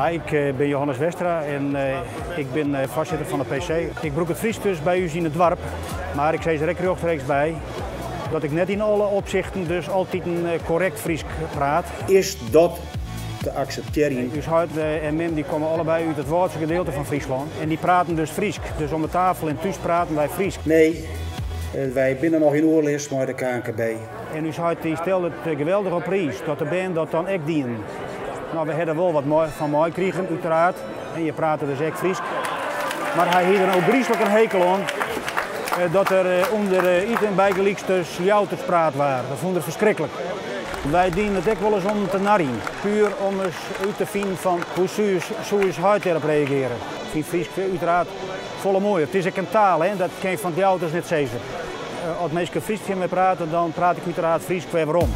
Ja, ik ben Johannes Westra en ik ben voorzitter van de PC. Ik broek het Fries dus bij u in het dorp, maar ik zei er ook rechtstreeks bij dat ik net in alle opzichten dus altijd een correct Fries praat. Is dat te accepteren? Dus Huid en Mim die komen allebei uit het Woordse gedeelte van Friesland en die praten dus Fries. Dus om de tafel en thuis praten wij Fries. Nee, wij binnen nog in oorlis met de KNKB. En dus Huid die stelt het geweldig op prijs dat de band dat dan ook dienen. Nou, we hebben wel wat van mooi kregen, uiteraard. En je praat dus echt Fries. Maar hij heeft er ook griezelig een hekel aan dat er onder iets en bijgelijks tussen jou te praat waren. Dat vond ik verschrikkelijk. Wij dienen het ook wel eens om te narren. Puur om eens uit te vinden van hoe zou je huid erop reageren. Ik vind Fries uiteraard volle mooi. Het is ook een taal, hè? Dat kan je van jou dus net zeggen. Als mensen Fries met mij praten, dan praat ik uiteraard Fries waarom.